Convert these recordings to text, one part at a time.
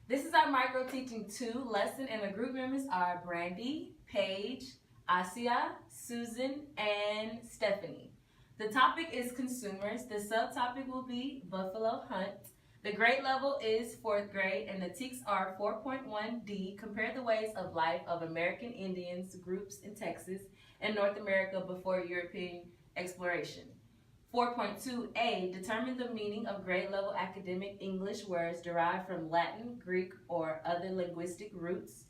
This is our Micro Teaching 2 lesson, and the group members are Brandy, Paige, Asia, Susan, and Stephanie. The topic is consumers. The subtopic will be Buffalo Hunt. The grade level is 4th grade, and the TEKS are 4.1D, compare the ways of life of American Indians groups in Texas and North America before European exploration. 4.2a, determine the meaning of grade level academic English words derived from Latin, Greek, or other linguistic roots.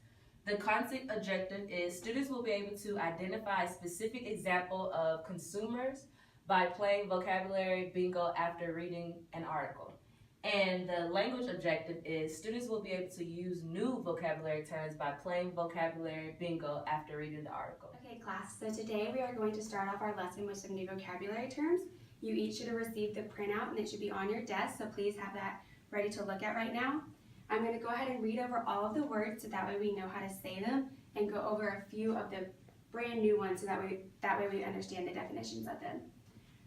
The content objective is students will be able to identify a specific example of consumers by playing vocabulary bingo after reading an article. And the language objective is students will be able to use new vocabulary terms by playing vocabulary bingo after reading the article. Okay, class, so today we are going to start off our lesson with some new vocabulary terms. You each should have received the printout and it should be on your desk, so please have that ready to look at right now. I'm going to go ahead and read over all of the words so that way we know how to say them and go over a few of the brand new ones so that way we understand the definitions of them.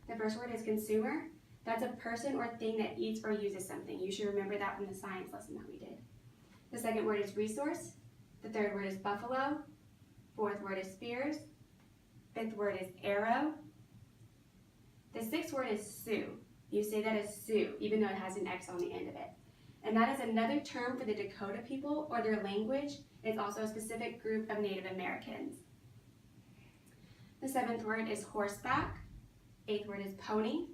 The first word is consumer. That's a person or thing that eats or uses something. You should remember that from the science lesson that we did. The second word is resource. The third word is buffalo. Fourth word is spears. Fifth word is arrow. The sixth word is Sioux. You say that as Sioux, even though it has an X on the end of it. And that is another term for the Dakota people or their language. It's also a specific group of Native Americans. The seventh word is horseback. Eighth word is pony.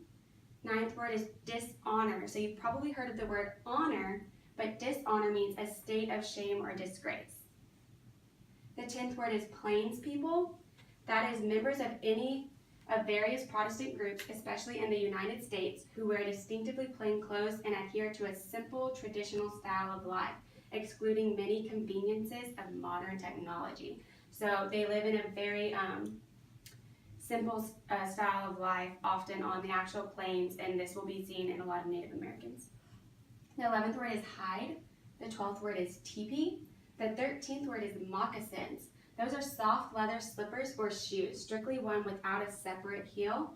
Ninth word is dishonor. So you've probably heard of the word honor, but dishonor means a state of shame or disgrace. The 10th word is plains people. That is members of various Protestant groups, especially in the United States, who wear distinctively plain clothes and adhere to a simple traditional style of life, excluding many conveniences of modern technology. So they live in a very simple style of life, often on the actual plains, and this will be seen in a lot of Native Americans. The 11th word is hide. The 12th word is teepee. The 13th word is moccasins. Those are soft leather slippers or shoes, strictly worn without a separate heel,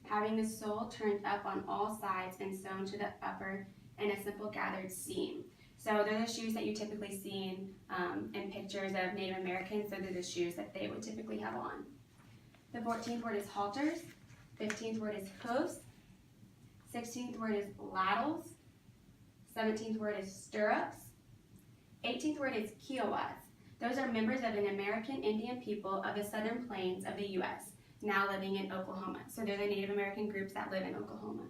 having the sole turned up on all sides and sewn to the upper in a simple gathered seam. So they're the shoes that you typically see in pictures of Native Americans. Those are the shoes that they would typically have on. The 14th word is halters. 15th word is hoofs. 16th word is laddles. 17th word is stirrups. 18th word is Kiowas. Those are members of an American Indian people of the southern plains of the U.S., now living in Oklahoma. So they're the Native American groups that live in Oklahoma.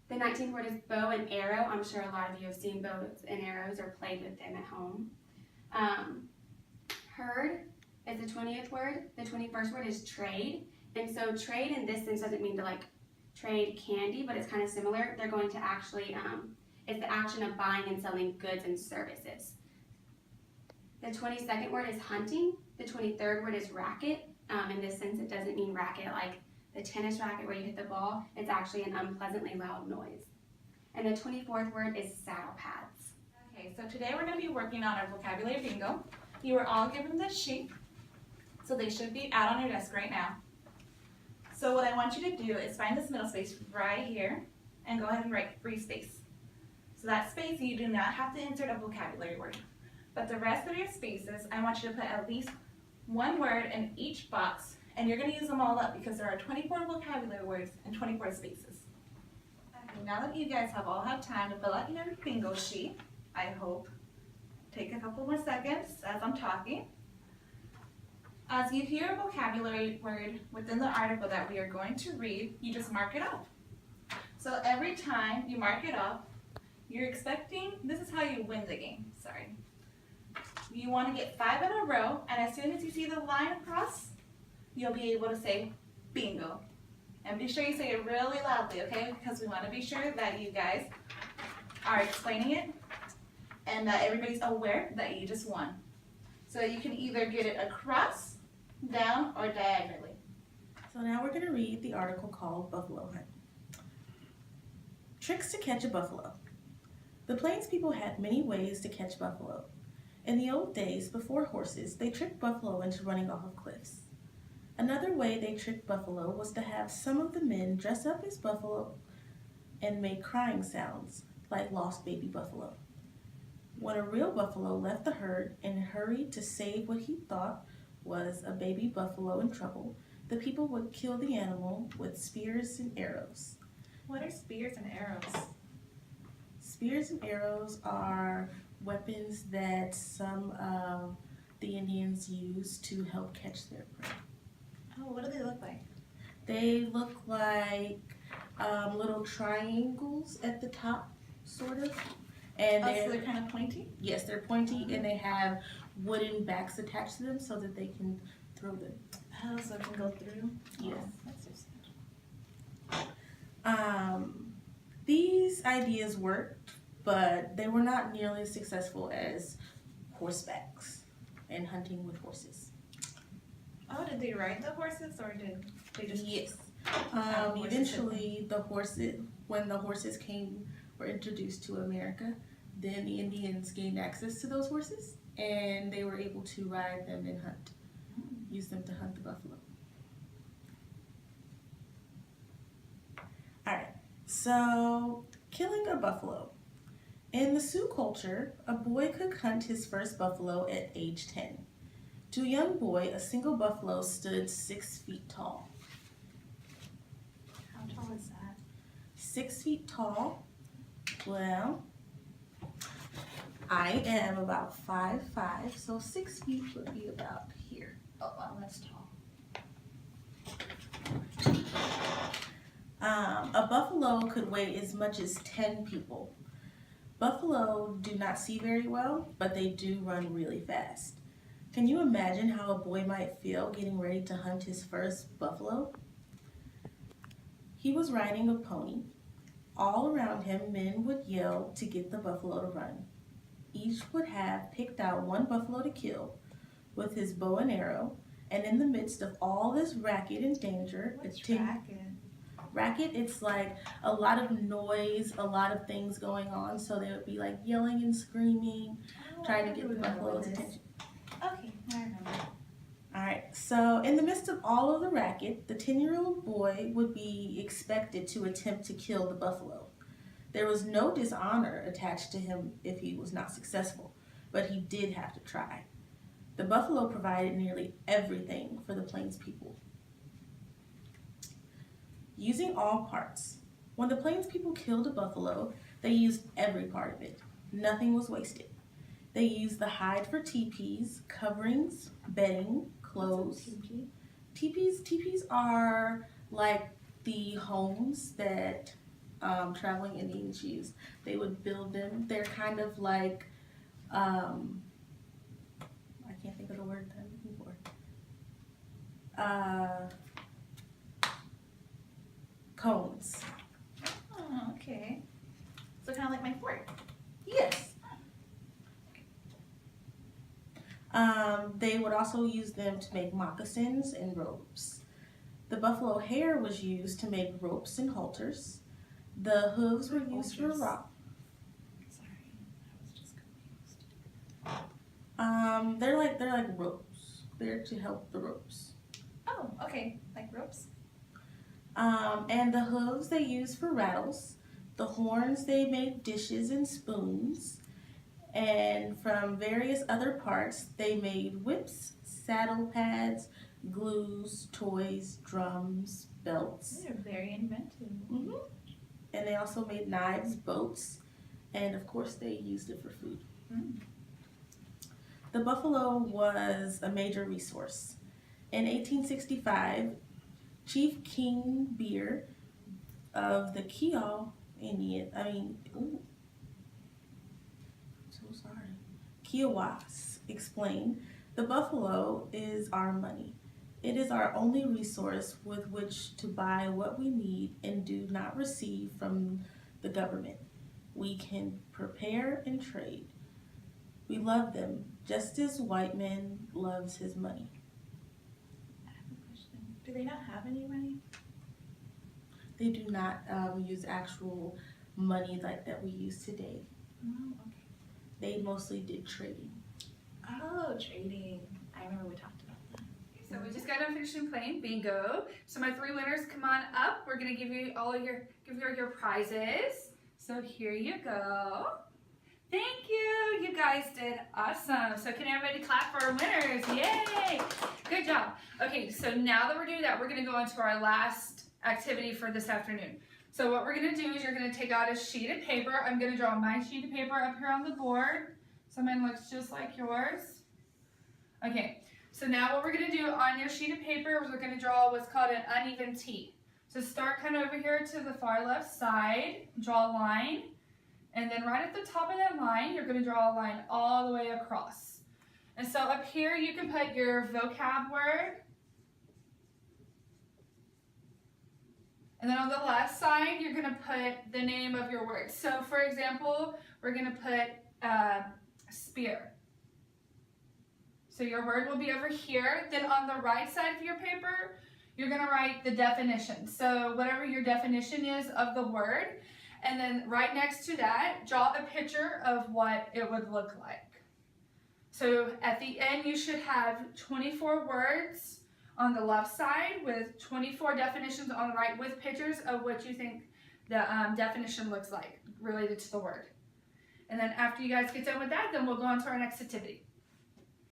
The 19th word is bow and arrow. I'm sure a lot of you have seen bows and arrows or played with them at home. Herd is the 20th word. The 21st word is trade. And so trade in this sense doesn't mean to like trade candy, but it's kind of similar. They're going to actually, it's the action of buying and selling goods and services. The 22nd word is hunting. The 23rd word is racket. In this sense, it doesn't mean racket like the tennis racket where you hit the ball. It's actually an unpleasantly loud noise. And the 24th word is saddle pads. Okay, so today we're going to be working on our vocabulary bingo. You were all given this sheet, so they should be out on your desk right now. So what I want you to do is find this middle space right here and go ahead and write free space. So that space, you do not have to insert a vocabulary word. But the rest of your spaces, I want you to put at least one word in each box, and you're going to use them all up because there are 24 vocabulary words and 24 spaces. Okay, now that you guys have all had time to fill out your bingo sheet, I hope, take a couple more seconds as I'm talking. As you hear a vocabulary word within the article that we are going to read, you just mark it up. So every time you mark it up, you're expecting, this is how you win the game, sorry. You want to get 5 in a row, and as soon as you see the line across, you'll be able to say bingo. And be sure you say it really loudly, okay? Because we want to be sure that you guys are explaining it and that everybody's aware that you just won. So you can either get it across, down, or diagonally. So now we're going to read the article called Buffalo Hunt. Tricks to catch a buffalo. The Plains people had many ways to catch buffalo. In the old days, before horses, they tricked buffalo into running off of cliffs. Another way they tricked buffalo was to have some of the men dress up as buffalo and make crying sounds, like lost baby buffalo. When a real buffalo left the herd and hurried to save what he thought was a baby buffalo in trouble, the people would kill the animal with spears and arrows. What are spears and arrows? Spears and arrows are weapons that some of the Indians use to help catch their prey. Oh, what do they look like? They look like little triangles at the top, sort of. And So they're kind of pointy? yes, they're pointy and they have wooden backs attached to them so that they can throw them. Oh, so it can go through? Yes. Oh, that's so sad. These ideas worked, but they were not nearly as successful as horsebacks and hunting with horses. Oh, did they ride the horses or did they just? Yes. horses Eventually, when the horses were introduced to America, then the Indians gained access to those horses and they were able to ride them and use them to hunt the buffalo. Alright, so killing a buffalo. In the Sioux culture, a boy could hunt his first buffalo at age 10. To a young boy, a single buffalo stood 6 feet tall. How tall is that? 6 feet tall? Well, I am about 5'5", so 6 feet would be about here. Oh, wow, that's tall. A buffalo could weigh as much as 10 people. Buffalo do not see very well, but they do run really fast. Can you imagine how a boy might feel getting ready to hunt his first buffalo? He was riding a pony. All around him, men would yell to get the buffalo to run. Each would have picked out one buffalo to kill with his bow and arrow, and in the midst of all this racket and danger, What's racket? Racket, it's like a lot of noise, a lot of things going on, so they would be like yelling and screaming, trying to get the buffalo's attention. Okay, I remember. Alright, so in the midst of all of the racket, the 10-year-old boy would be expected to attempt to kill the buffalo. There was no dishonor attached to him if he was not successful, but he did have to try. The buffalo provided nearly everything for the Plains people. Using all parts. When the Plains people killed a buffalo, they used every part of it. Nothing was wasted. They used the hide for teepees, coverings, bedding, clothes. Teepees are like the homes that traveling Indians use. They would build them. They're kind of like, I can't think of the word that I'm looking for. Cones. Oh, okay. So kind of like my fort. Yes. They would also use them to make moccasins and robes. The buffalo hair was used to make ropes and halters. The hooves were used for rock. Sorry, I was just confused. They're like ropes. They're to help the ropes. Oh, okay, like ropes. And the hooves they used for rattles. The horns they made dishes and spoons. And from various other parts they made whips, saddle pads, glues, toys, drums, belts. They're very inventive. Mm-hmm. And they also made knives, boats, and of course they used it for food. Mm. The buffalo was a major resource. In 1865, Chief King Beer of the Kiowas explained, "The buffalo is our money. It is our only resource with which to buy what we need and do not receive from the government. We can prepare and trade. We love them just as white man loves his money." I have a question. Do they not have any money? They do not use actual money like that we use today. Oh, okay. They mostly did trading. Oh, trading. I remember we talked about that. So we just got done finishing playing bingo. So my 3 winners, come on up. We're gonna give you all your prizes. So here you go. Thank you. You got guys did awesome. So can everybody clap for our winners? Yay! Good job. Okay, so now that we're doing that, we're going to go into our last activity for this afternoon. So what we're going to do is you're going to take out a sheet of paper. I'm going to draw my sheet of paper up here on the board. So mine looks just like yours. Okay, so now what we're going to do on your sheet of paper is we're going to draw what's called an uneven T. So start kind of over here to the far left side, draw a line, and then right at the top of that line, you're going to draw a line all the way across. And so up here, you can put your vocab word. And then on the left side, you're going to put the name of your word. So for example, we're going to put spear. So your word will be over here. Then on the right side of your paper, you're going to write the definition. So whatever your definition is of the word. And then right next to that, draw a picture of what it would look like. So at the end, you should have 24 words on the left side with 24 definitions on the right with pictures of what you think the definition looks like related to the word. And then after you guys get done with that, then we'll go on to our next activity.